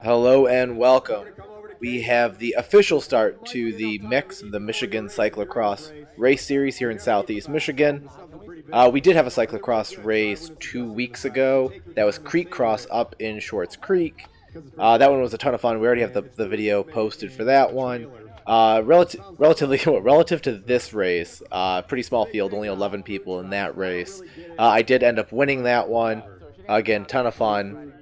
Hello and welcome. We have the official start to the MICX, the Michigan Cyclocross race series here in Southeast Michigan. We did have a cyclocross race 2 weeks ago. That was Creek Cross up in Shorts Creek. That one was a ton of fun. We already have the video posted for that one. Relative to this race, pretty small field, only 11 people in that race. I did end up winning that one. Again, ton of fun.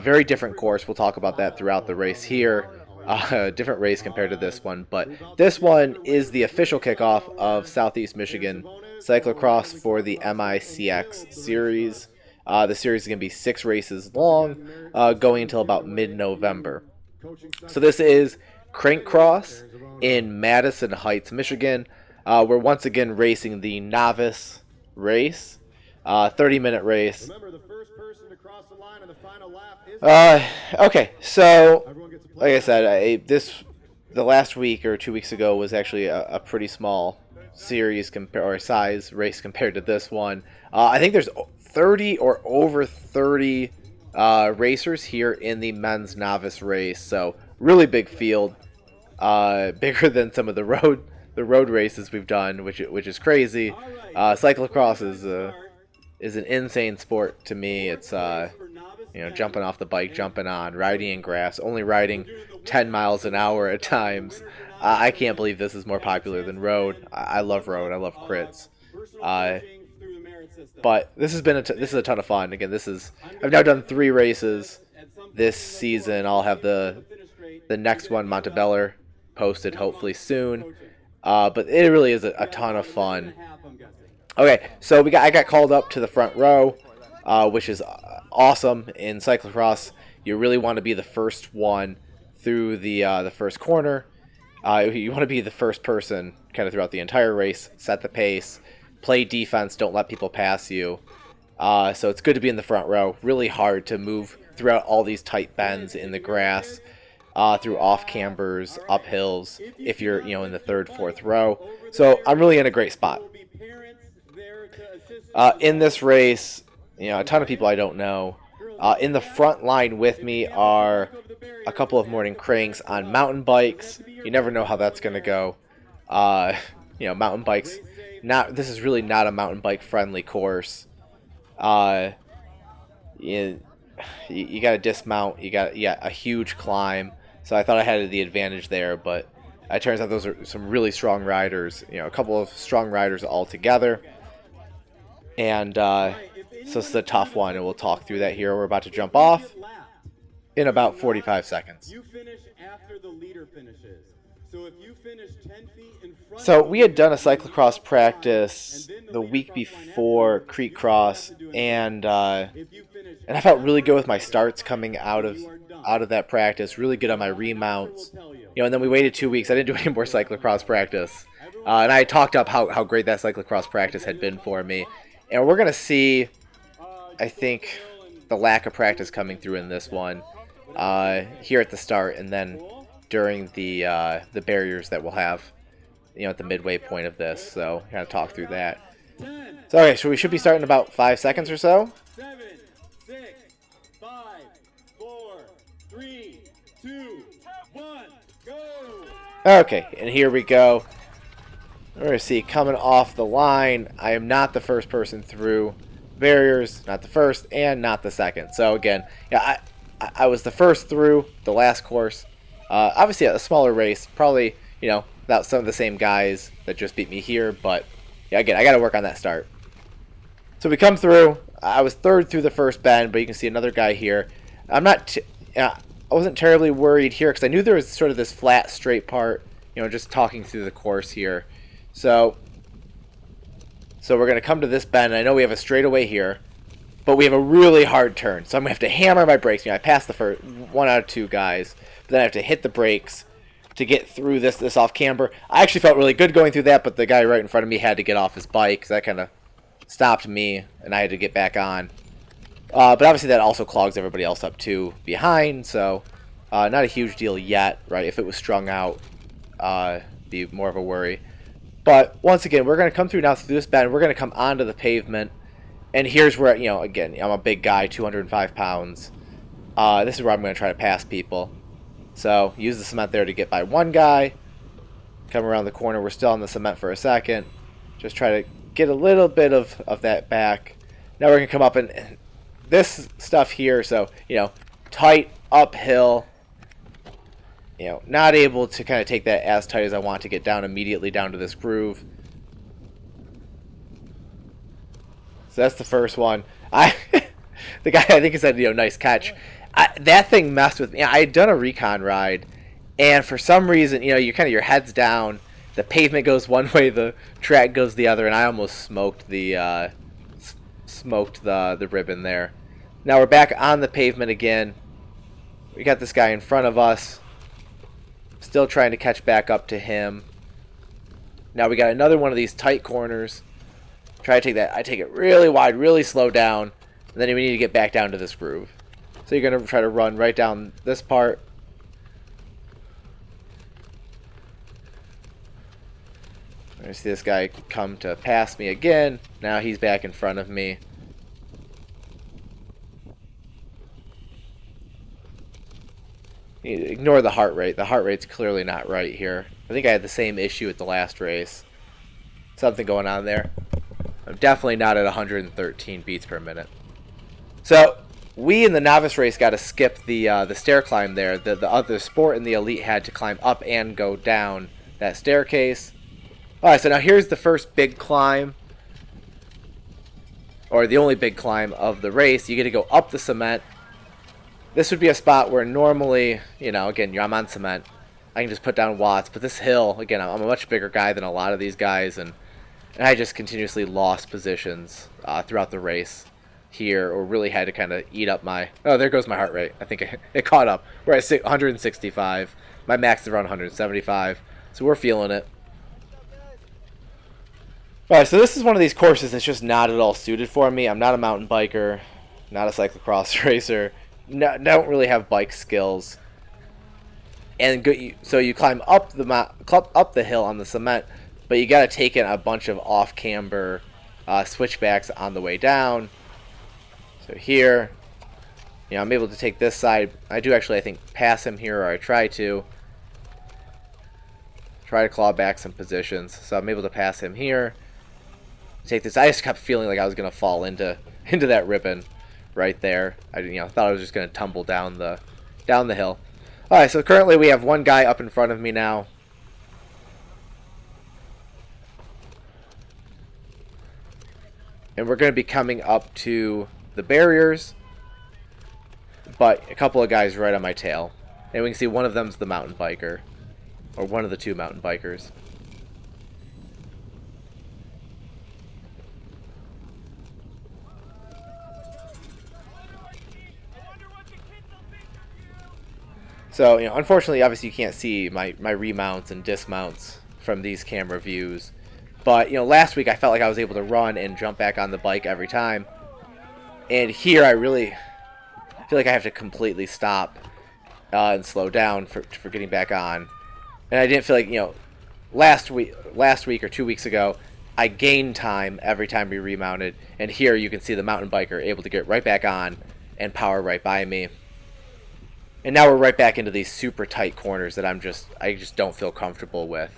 Very different course. We'll talk about that throughout the race here. Different race compared to this one, but this one is the official kickoff of Southeast Michigan Cyclocross for the MICX series. The series is going to be 6 races long, going until about mid-November. So this is Crank Cross in Madison Heights, Michigan. We're once again racing the Novice race, 30-minute race. Okay, so like I said, the last week or 2 weeks ago was actually a pretty small series or size race compared to this one. I think there's 30 or over 30 racers here in the men's novice race, so really big field, bigger than some of the road races we've done, which is crazy. Cyclocross is an insane sport to me. It's jumping off the bike, jumping on, riding in grass, only riding 10 miles an hour at times. I can't believe this is more popular than road. I love road. I love crits. But this is a ton of fun. Again, I've now done 3 races this season. I'll have the next one, Montebello, posted hopefully soon. But it really is a ton of fun. Okay, so I got called up to the front row, which is awesome. In cyclocross, you really want to be the first one through the first corner. You want to be the first person kind of throughout the entire race, set the pace, play defense, don't let people pass you. So it's good to be in the front row. Really hard to move throughout all these tight bends in the grass, through off cambers, up hills, if you're in the third, fourth row. So I'm really in a great spot. In this race, a ton of people I don't know. In the front line with me are a couple of morning cranks on mountain bikes. You never know how that's going to go. Mountain bikes. This is really not a mountain bike friendly course. You got to dismount. You got a huge climb. So I thought I had the advantage there, but it turns out those are some really strong riders. A couple of strong riders all together. And so this is a tough one, and we'll talk through that here. We're about to jump off in about 45 seconds. You finish after the leader finishes. So if you finish 10 feet in front. So we had done a cyclocross practice the week before Creek Cross, and I felt really good with my starts coming out of that practice. Really good on my remounts. And then we waited 2 weeks. I didn't do any more cyclocross practice, and I talked up how great that cyclocross practice had been for me. And we're going to see, I think, the lack of practice coming through in this one here at the start, and then during the barriers that we'll have at the midway point of this. So we're going to talk through that. So, okay, so we should be starting in about 5 seconds or so. 7, 6, 5, 4, 3, 2, 1, go! Okay, and here we go. We're going to see coming off the line. I am not the first person through barriers, not the first and not the second. So again, I was the first through the last course. Obviously a smaller race, probably, without some of the same guys that just beat me here, but again, I got to work on that start. So we come through. I was third through the first bend, but you can see another guy here. I wasn't terribly worried here because I knew there was sort of this flat, straight part, just talking through the course here. So we're going to come to this bend. I know we have a straightaway here, but we have a really hard turn. So I'm going to have to hammer my brakes. I passed the first 1 out of 2 guys, but then I have to hit the brakes to get through this off camber. I actually felt really good going through that, but the guy right in front of me had to get off his bike, so that kind of stopped me, and I had to get back on. But obviously that also clogs everybody else up too behind, so not a huge deal yet, right? If it was strung out, be more of a worry. But once again, we're going to come through now through this bend. We're going to come onto the pavement. And here's where, again, I'm a big guy, 205 pounds. This is where I'm going to try to pass people. So use the cement there to get by one guy. Come around the corner. We're still on the cement for a second. Just try to get a little bit of that back. Now we're going to come up and this stuff here. So, tight uphill. Not able to kind of take that as tight as I want to get down immediately down to this groove. So that's the first one. The guy, I think he said, nice catch. That thing messed with me. I had done a recon ride, and for some reason, your head's down. The pavement goes one way, the track goes the other, and I almost smoked the ribbon there. Now we're back on the pavement again. We got this guy in front of us. Still trying to catch back up to him. Now we got another one of these tight corners. Try to take that. I take it really wide, really slow down, and then we need to get back down to this groove. So you're going to try to run right down this part. I see this guy come to pass me again. Now he's back in front of me. Ignore the heart rate. The heart rate's clearly not right here. I think I had the same issue at the last race. Something going on there. I'm definitely not at 113 beats per minute. So we in the novice race got to skip the stair climb there. The other sport in the elite had to climb up and go down that staircase. Alright, so now here's the first big climb. Or the only big climb of the race. You get to go up the cement. This would be a spot where normally, again, I'm on cement. I can just put down watts. But this hill, again, I'm a much bigger guy than a lot of these guys. And I just continuously lost positions throughout the race here. Or really had to kind of eat up my... Oh, there goes my heart rate. I think it caught up. We're at 165. My max is around 175. So we're feeling it. Alright, so this is one of these courses that's just not at all suited for me. I'm not a mountain biker. Not a cyclocross racer. No, don't really have bike skills, and so you climb up the hill on the cement, but you got to take in a bunch of off camber switchbacks on the way down. So here, I'm able to take this side. I do actually, I think, pass him here, or I try to claw back some positions. So I'm able to pass him here. Take this. I just kept feeling like I was gonna fall into that ribbon. Right there. I thought I was just going to tumble down the hill. Alright, so currently we have one guy up in front of me now. And we're going to be coming up to the barriers. But a couple of guys right on my tail. And we can see one of them's the mountain biker. Or one of the two mountain bikers. So, unfortunately, obviously you can't see my remounts and dismounts from these camera views. But, last week I felt like I was able to run and jump back on the bike every time. And here I really feel like I have to completely stop and slow down for getting back on. And I didn't feel like, last week or 2 weeks ago, I gained time every time we remounted. And here you can see the mountain biker able to get right back on and power right by me. And now we're right back into these super tight corners that I just don't feel comfortable with.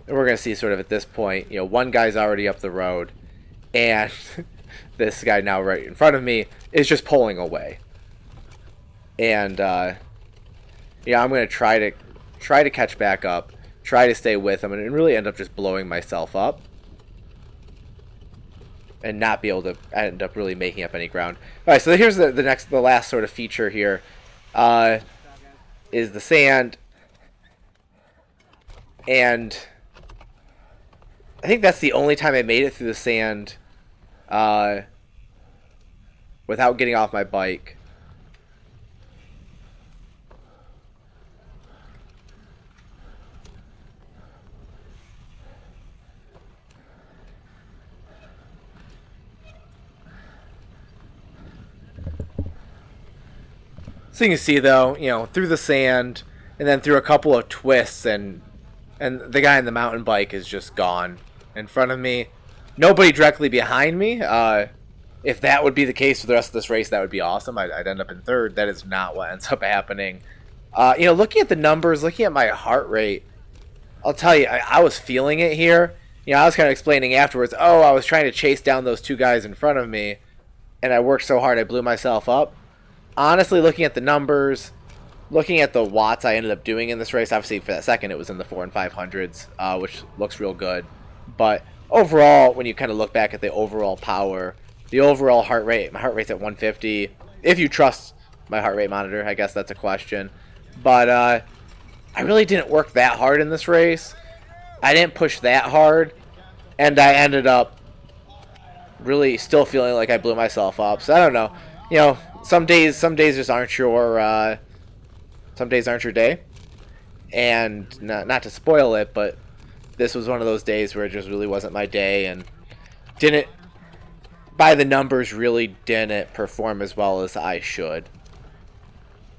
And we're going to see sort of at this point, one guy's already up the road, and this guy now right in front of me is just pulling away. And I'm going to try to catch back up, try to stay with him, and really end up just blowing myself up. And not be able to end up really making up any ground. Alright, so here's the last sort of feature here. Is the sand. And I think that's the only time I made it through the sand without getting off my bike. So you can see though, through the sand and then through a couple of twists and the guy on the mountain bike is just gone in front of me. nobody directly behind me. If that would be the case for the rest of this race, that would be awesome. I'd end up in third. That is not what ends up happening. Looking at the numbers, looking at my heart rate, I'll tell you, I was feeling it here. I was kind of explaining afterwards, oh, I was trying to chase down those two guys in front of me, and I worked so hard I blew myself up. Honestly, looking at the numbers, looking at the watts I ended up doing in this race, obviously for that second it was in the 4 and 500s, which looks real good. But overall, when you kind of look back at the overall power, the overall heart rate, my heart rate's at 150. If you trust my heart rate monitor, I guess that's a question. But I really didn't work that hard in this race. I didn't push that hard, and I ended up really still feeling like I blew myself up. So I don't know. Some days just aren't your some days aren't your day. And not to spoil it, but this was one of those days where it just really wasn't my day, and didn't, by the numbers, really didn't perform as well as I should.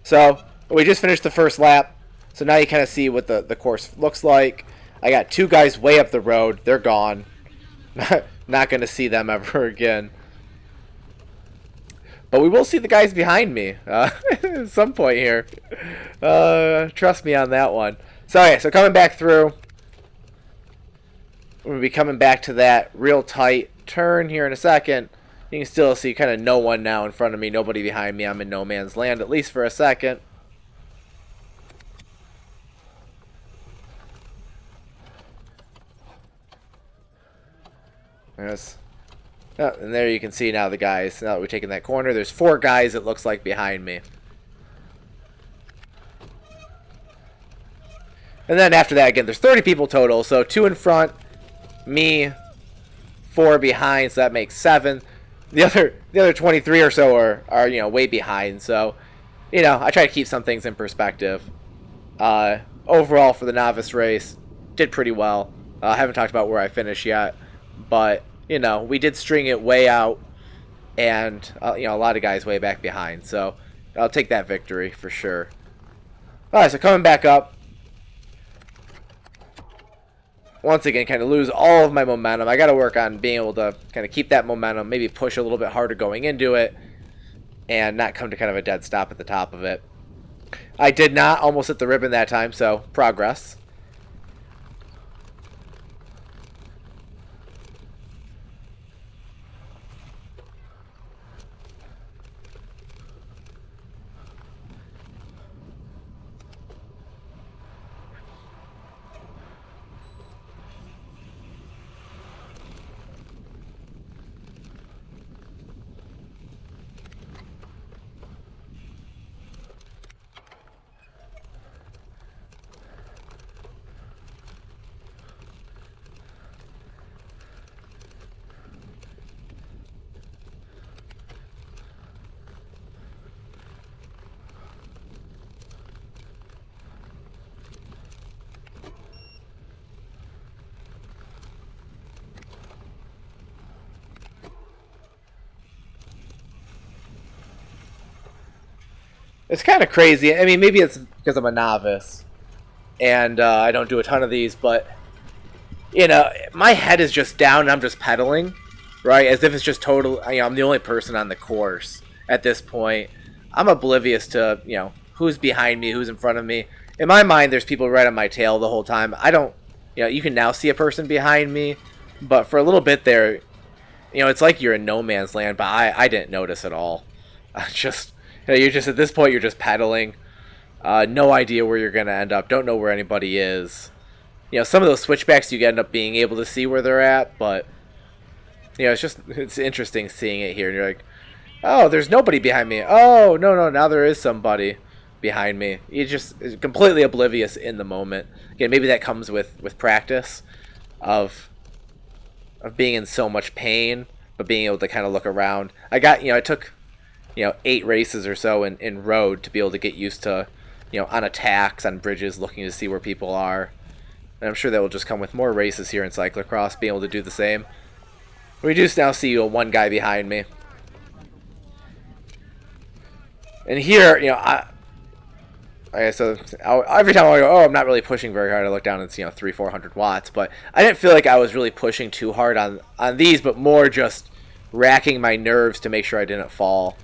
So we just finished the first lap. So now you kind of see what the course looks like. I got two guys way up the road. They're gone. Not going to see them ever again. But we will see the guys behind me at some point here. Trust me on that one. So, okay, so coming back through. We'll be coming back to that real tight turn here in a second. You can still see kind of no one now in front of me. Nobody behind me. I'm in no man's land, at least for a second. Yes. Oh, and there you can see now the guys. Now that we're taking that corner, there's 4 guys, it looks like, behind me. And then after that, again, there's 30 people total. So 2 in front, me, 4 behind, so that makes 7. The other 23 or so are way behind. So, I try to keep some things in perspective. Overall, for the novice race, did pretty well. I haven't talked about where I finished yet, but we did string it way out, and a lot of guys way back behind. So I'll take that victory for sure. All right, so coming back up, once again, kind of lose all of my momentum. I got to work on being able to kind of keep that momentum, maybe push a little bit harder going into it, and not come to kind of a dead stop at the top of it. I did not almost hit the ribbon that time, so progress. It's kind of crazy. I mean, maybe it's because I'm a novice and I don't do a ton of these, but my head is just down and I'm just pedaling, right? As if it's just total. I'm the only person on the course at this point. I'm oblivious to who's behind me, who's in front of me. In my mind, there's people right on my tail the whole time. I don't. You can now see a person behind me, but for a little bit there, it's like you're in no man's land. But I didn't notice at all. You're just at this point, you're just pedaling. No idea where you're gonna end up. Don't know where anybody is. Some of those switchbacks you end up being able to see where they're at, but it's interesting seeing it here. And you're like, oh, there's nobody behind me. Oh, no, now there is somebody behind me. You're just completely oblivious in the moment. Again, maybe that comes with practice of being in so much pain, but being able to kind of look around. I took 8 races or so in road to be able to get used to, on attacks, on bridges, looking to see where people are. And I'm sure that will just come with more races here in cyclocross, being able to do the same. We do now see one guy behind me. And here, Okay, so every time I go, oh, I'm not really pushing very hard, I look down and it's, 300-400 watts. But I didn't feel like I was really pushing too hard on these, but more just racking my nerves to make sure I didn't fall.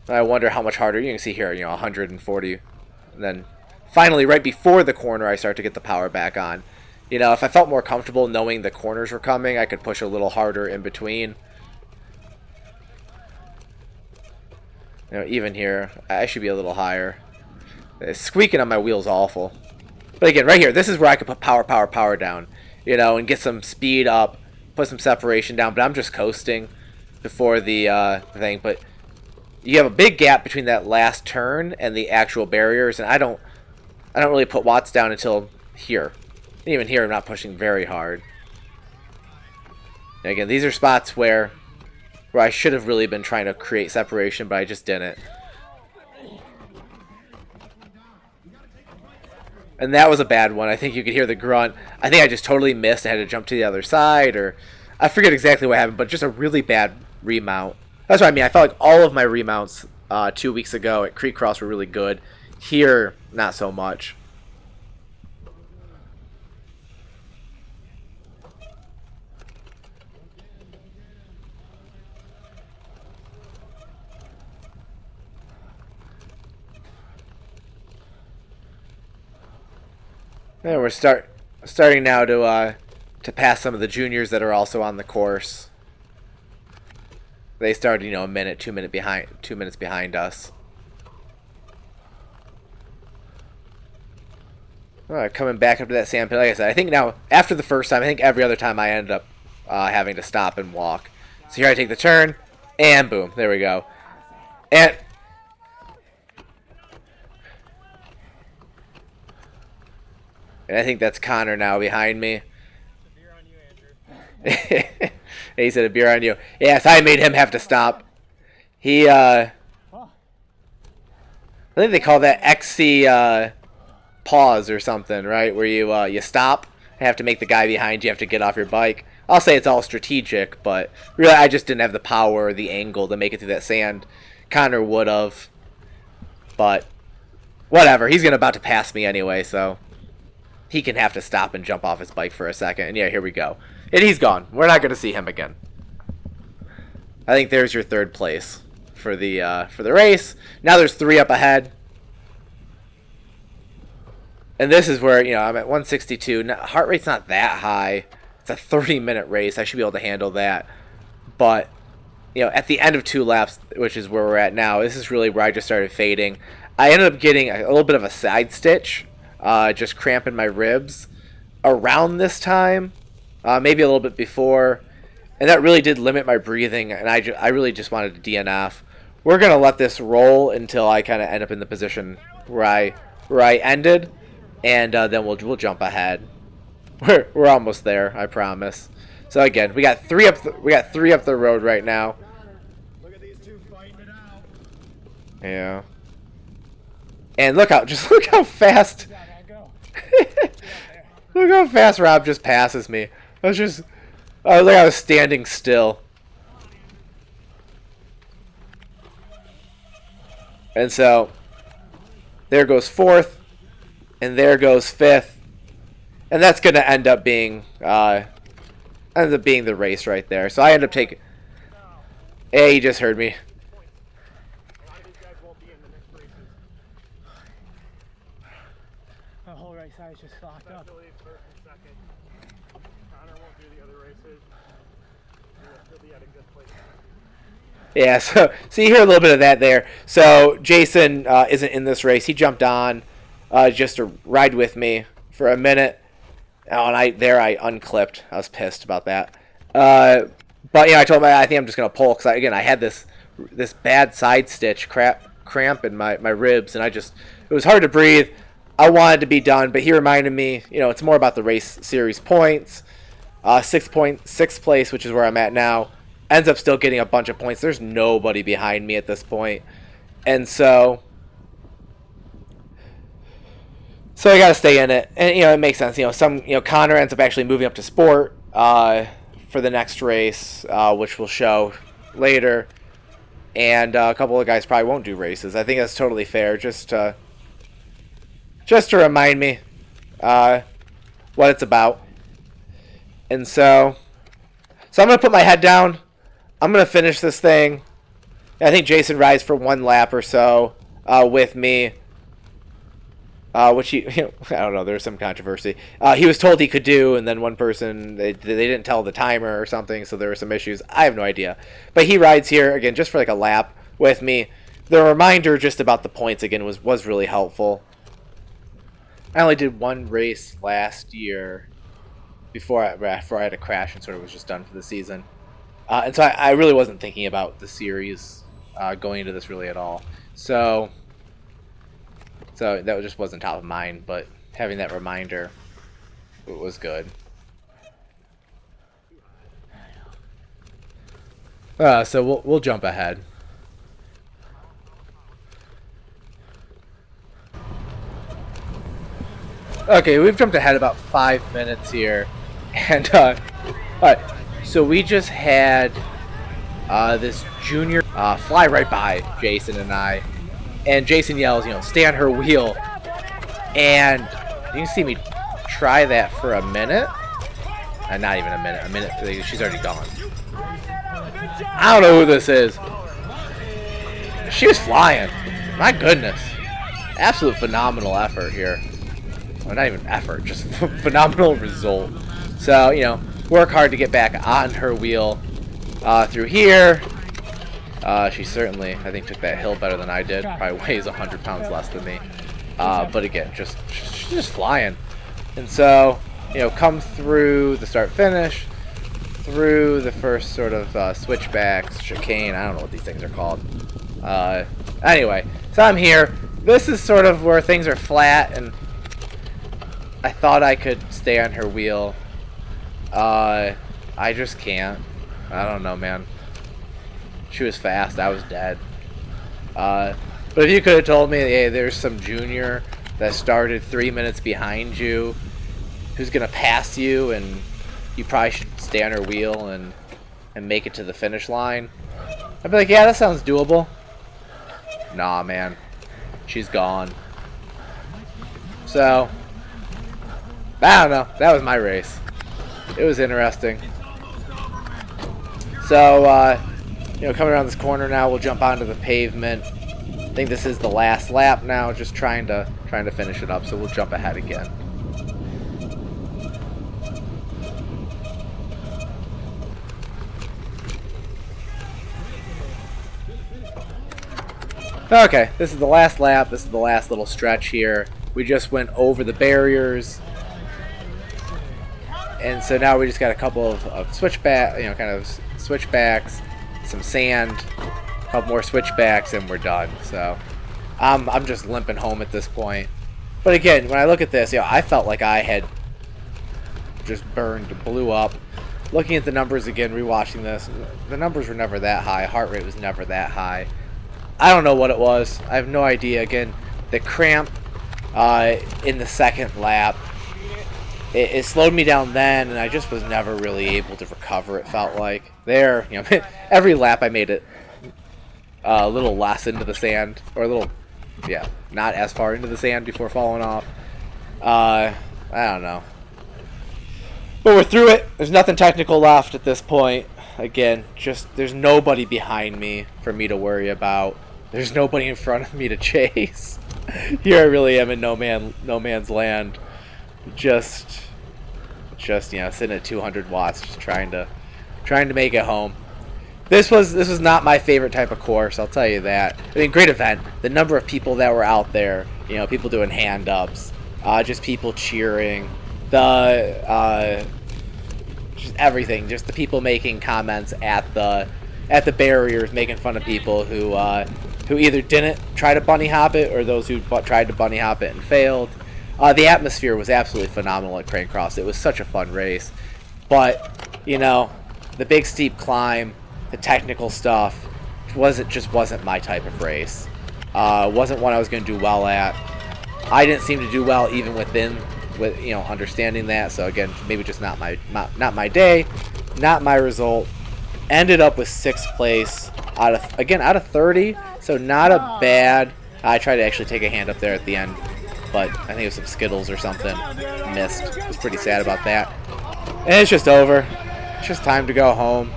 I wonder how much harder. You can see here, 140. And then finally, right before the corner, I start to get the power back on. If I felt more comfortable knowing the corners were coming, I could push a little harder in between. Even here, I should be a little higher. Squeaking on my wheel's awful. But again, right here, this is where I could put power down, and get some speed up, put some separation down. But I'm just coasting before the thing. But you have a big gap between that last turn and the actual barriers, and I don't really put watts down until here. And even here, I'm not pushing very hard. And again, these are spots where I should have really been trying to create separation, but I just didn't. And that was a bad one. I think you could hear the grunt. I think I just totally missed. I had to jump to the other side, or I forget exactly what happened, but just a really bad remount. That's what I mean. I felt like all of my remounts 2 weeks ago at Creek Cross were really good. Here, not so much. And we're starting now to pass some of the juniors that are also on the course. They started, a minute, 2 minutes behind us. All right, coming back up to that sandpit. Like I said, I think now after the first time, I think every other time I ended up having to stop and walk. So here I take the turn, and boom, there we go. And I think that's Connor now behind me. He said a beer on you. Yes, I made him have to stop. He, I think they call that XC pause or something, right? Where you stop and have to make the guy behind you have to get off your bike. I'll say it's all strategic, but really I just didn't have the power or the angle to make it through that sand. Connor would have, but whatever. He's about to pass me anyway, so he can have to stop and jump off his bike for a second. And yeah, here we go. And he's gone. We're not going to see him again. I think there's your third place for the race. Now there's 3 up ahead. And this is where, I'm at 162. Now, heart rate's not that high. It's a 30-minute race. I should be able to handle that. But, at the end of 2 laps, which is where we're at now, this is really where I just started fading. I ended up getting a little bit of a side stitch, just cramping my ribs around this time, maybe a little bit before. And that really did limit my breathing, and I really just wanted to DNF. We're going to let this roll until I kind of end up in the position where I ended. And then we'll jump ahead. We're almost there, I promise. So again, we got 3 up the road right now. Look at these 2 fighting it out. Yeah. And look how fast. Look how fast Rob just passes me. Look, I was standing still. And so there goes 4th. And there goes 5th, and that's going to end up being the race right there. So I end up taking. Hey, you just heard me. The whole race I was just locked up. Connor won't do the other races. He'll be at a good place. Yeah, so you hear a little bit of that there. So Jason isn't in this race. He jumped on. Just to ride with me for a minute. Oh, and I unclipped. I was pissed about that. But I told him I think I'm just gonna pull because I had this bad side stitch cramp in my ribs, and it was hard to breathe. I wanted to be done, but he reminded me, it's more about the race series points. 6th place, which is where I'm at now, ends up still getting a bunch of points. There's nobody behind me at this point, and so I got to stay in it. And, it makes sense. Connor ends up actually moving up to sport for the next race, which we'll show later. And a couple of guys probably won't do races. I think that's totally fair. Just just to remind me what it's about. And so I'm going to put my head down. I'm going to finish this thing. I think Jason rides for 1 lap or so with me. Which he, I don't know, there was some controversy. He was told he could do, and then one person, they didn't tell the timer or something, so there were some issues. I have no idea. But he rides here, again, just for like a lap with me. The reminder just about the points, again, was really helpful. I only did 1 race last year before I had a crash and sort of was just done for the season. And so I really wasn't thinking about the series going into this really at all. So that just wasn't top of mind, but having that reminder was good. So we'll jump ahead. Okay, we've jumped ahead about 5 minutes here, and all right. So we just had this junior fly right by Jason and I. And Jason yells, stay on her wheel. And you can see me try that for a minute. Not even a minute. A minute. She's already gone. I don't know who this is. She was flying. My goodness. Absolute phenomenal effort here. Well, not even effort. Just phenomenal result. So, work hard to get back on her wheel through here. She certainly, I think, took that hill better than I did. Probably weighs 100 pounds less than me. But again, she's just flying. And so, come through the start-finish, through the first sort of switchbacks, chicane. I don't know what these things are called. Anyway, so I'm here. This is sort of where things are flat, and I thought I could stay on her wheel. I just can't. I don't know, man. She was fast. I was dead. But if you could have told me, hey, there's some junior that started 3 minutes behind you who's going to pass you, and you probably should stay on her wheel and make it to the finish line, I'd be like, yeah, that sounds doable. Nah, man. She's gone. So, I don't know. That was my race. It was interesting. So, coming around this corner now, we'll jump onto the pavement. I think this is the last lap now, just trying to finish it up, so we'll jump ahead again. Okay, this is the last lap. This is the last little stretch here. We just went over the barriers. And so now we just got a couple of switchbacks, some sand, a couple more switchbacks, and we're done. So I'm just limping home at this point. But again, when I look at this, I felt like I had just blew up. Looking at the numbers again, rewatching this, the numbers were never that high. Heart rate was never that high. I don't know what it was. I have no idea. Again, the cramp in the second lap, it slowed me down then, and I just was never really able to recover, it felt like. There, every lap I made it a little less into the sand, or a little, not as far into the sand before falling off. I don't know. But we're through it. There's nothing technical left at this point. Again, there's nobody behind me for me to worry about. There's nobody in front of me to chase. Here I really am in no man's land. Just sitting at 200 watts, just trying to make it home. This was not my favorite type of course, I'll tell you that. I mean, great event. The number of people that were out there, people doing hand ups, just people cheering, just everything, just the people making comments at the barriers, making fun of people who either didn't try to bunny hop it or those who tried to bunny hop it and failed. The atmosphere was absolutely phenomenal at Cyclocross. It was such a fun race. But, the big steep climb, the technical stuff, just wasn't my type of race. Wasn't one I was going to do well at. I didn't seem to do well even with understanding that. So again, maybe just not my day, not my result. Ended up with 6th place out of 30. So not a bad. I tried to actually take a hand up there at the end. but I think it was some Skittles or something. Missed. I was pretty sad about that. And it's just over. It's just time to go home.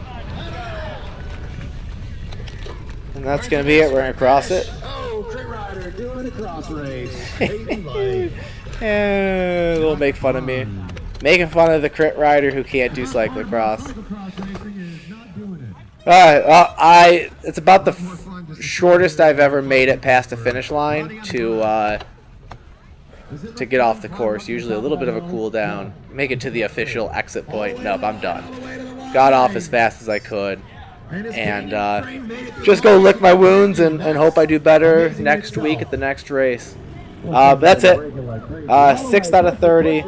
And that's going to be it. We're going to cross it. Oh, Crit Rider doing a cross race. And they'll make fun of me. Making fun of the Crit Rider who can't do cyclocross. Alright, it's about the shortest I've ever made it past the finish line to get off the course. Usually a little bit of a cool down. Make it to the official exit point. Nope, I'm done. Got off as fast as I could. And just go lick my wounds and hope I do better next week at the next race. But that's it. 6th out of 30.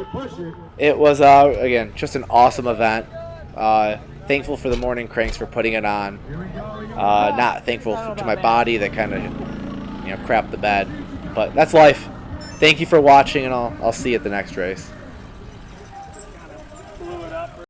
It was, again, just an awesome event. Thankful for the morning cranks for putting it on. Not thankful to my body that kind of, crapped the bed. But that's life. Thank you for watching, and I'll see you at the next race.